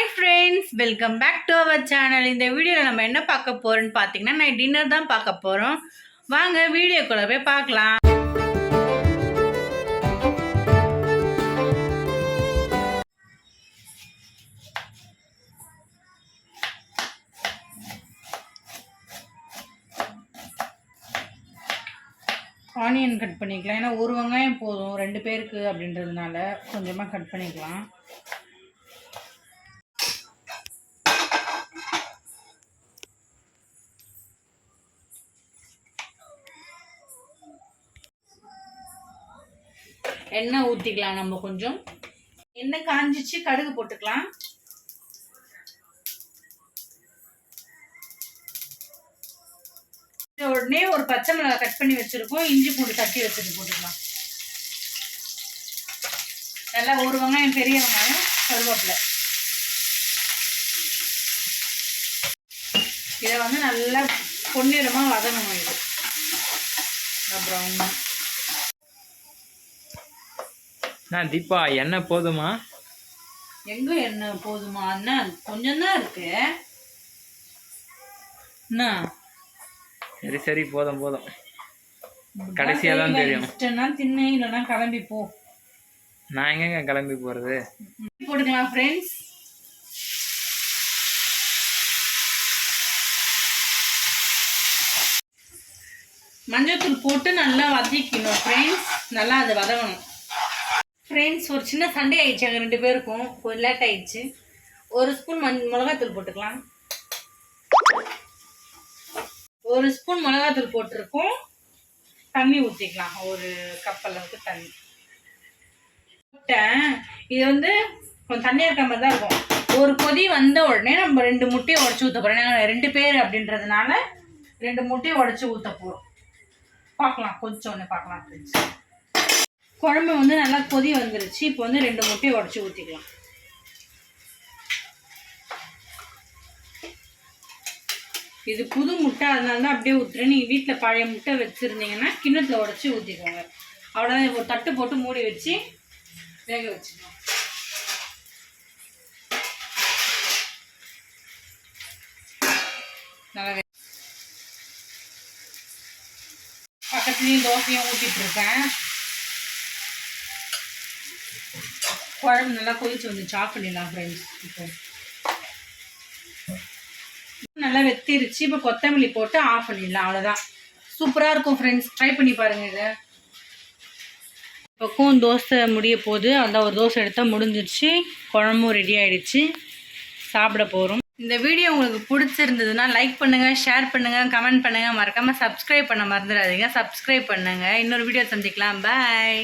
Hi friends, welcome back to our channel. இந்த வீடியோவில் நம்ம என்ன பார்க்க போகிறோன்னு பார்த்தீங்கன்னா, நான் டின்னர் தான் பார்க்க போகிறோம். வாங்க வீடியோக்குள்ளே போய் பார்க்கலாம். ஆனியன் கட் பண்ணிக்கலாம். ஏன்னா ஒரு வெங்காயம் போதும் 2 பேருக்கு அப்படின்றதுனால கொஞ்சமாக கட் பண்ணிக்கலாம். எண்ணெய் ஊற்றிக்கலாம். நம்ம கொஞ்சம் எண்ணெய் காஞ்சிச்சு, கடுகு போட்டுக்கலாம். உடனே ஒரு பச்சை மிளகாய் கட் பண்ணி வச்சிருக்கோம், இஞ்சி பூண்டு தட்டி வச்சுட்டு போட்டுக்கலாம். நல்லா ஒரு வெங்காயம், பெரிய வெங்காயம், கருவேப்பிலை. இதை வந்து நல்லா பொன்னிறமா வதங்கணும். இது ப்ரௌன். தீபா, எண்ணெய் போதுமா? எங்க எண்ணெய் போதுமா? என்ன கொஞ்சம் தான் இருக்கு. என்ன? சரி சரி, போதும் போதும். கடைசியா தான் தெரியும். தின்னு, இல்லைன்னா கிளம்பி போ. நான் எங்க கிளம்பி போறது? போட்டுக்கலாம் ஃப்ரெண்ட்ஸ். மஞ்சள்தூள் போட்டு நல்லா வதக்கிக்கணும் ஃப்ரெண்ட்ஸ். நல்லா அது வதங்கணும் ஃப்ரெண்ட்ஸ். ஒரு சின்ன சண்டை ஆயிடுச்சு அங்கே 2 பேருக்கும், கொஞ்சம் லேட் ஆயிடுச்சு. ஒரு ஸ்பூன் மிளகாத்தூள் போட்டுக்கலாம். 1 ஸ்பூன் மிளகாத்தூள் போட்டிருக்கோம். தண்ணி ஊற்றிக்கலாம், ஒரு கப் அளவுக்கு தண்ணி போட்டேன். இது வந்து கொஞ்சம் தண்ணியாக இருக்க மாதிரி தான் இருக்கும். ஒரு கொதி வந்த உடனே நம்ம 2 முட்டையை உடச்சி ஊற்ற போகிறோம். நாங்கள் 2 பேர் அப்படின்றதுனால 2 முட்டையை உடச்சி ஊற்ற போகிறோம். பார்க்கலாம், கொஞ்சம் ஒன்று பார்க்கலாம் ஃப்ரெண்ட்ஸ். குழம்பு வந்து நல்லா கொதி வந்துருச்சு. இப்போ வந்து 2 முட்டையை உடச்சி ஊற்றிக்கலாம். இது புது முட்டை, அதனால தான் அப்படியே ஊற்றுறேன். நீங்கள் வீட்டில் பழைய முட்டை வச்சுருந்தீங்கன்னா கிண்ணத்தில் உடச்சி ஊற்றிக்கோங்க. அவ்வளோதான். ஒரு தட்டு போட்டு மூடி வச்சு வேக வச்சுக்கோங்க. நல்லா பக்கத்துலேயும் தோசையும் ஊற்றிட்டுருக்கேன். குழம்பு நல்லா கொதிச்சு வந்துச்சு. ஆஃப் பண்ணிடலாம் ஃப்ரெண்ட்ஸ். இப்போ நல்லா வெத்திருச்சு. இப்போ கொத்தமல்லி போட்டு ஆஃப் பண்ணிடலாம். அவ்வளோதான். சூப்பராக இருக்கும் ஃப்ரெண்ட்ஸ். ட்ரை பண்ணி பாருங்கள். இதை பக்கம் தோசை முடிய போகுது. அந்த ஒரு தோசை எடுத்தால் முடிஞ்சிருச்சு. குழம்பும் ரெடி ஆகிடுச்சு. சாப்பிட போகிறோம். இந்த வீடியோ உங்களுக்கு பிடிச்சிருந்ததுன்னா லைக் பண்ணுங்கள், ஷேர் பண்ணுங்கள், கமெண்ட் பண்ணுங்கள். மறக்காமல் சப்ஸ்கிரைப் பண்ண மறந்துடாதீங்க. சப்ஸ்கிரைப் பண்ணுங்கள். இன்னொரு வீடியோ சந்திக்கலாம். பாய்.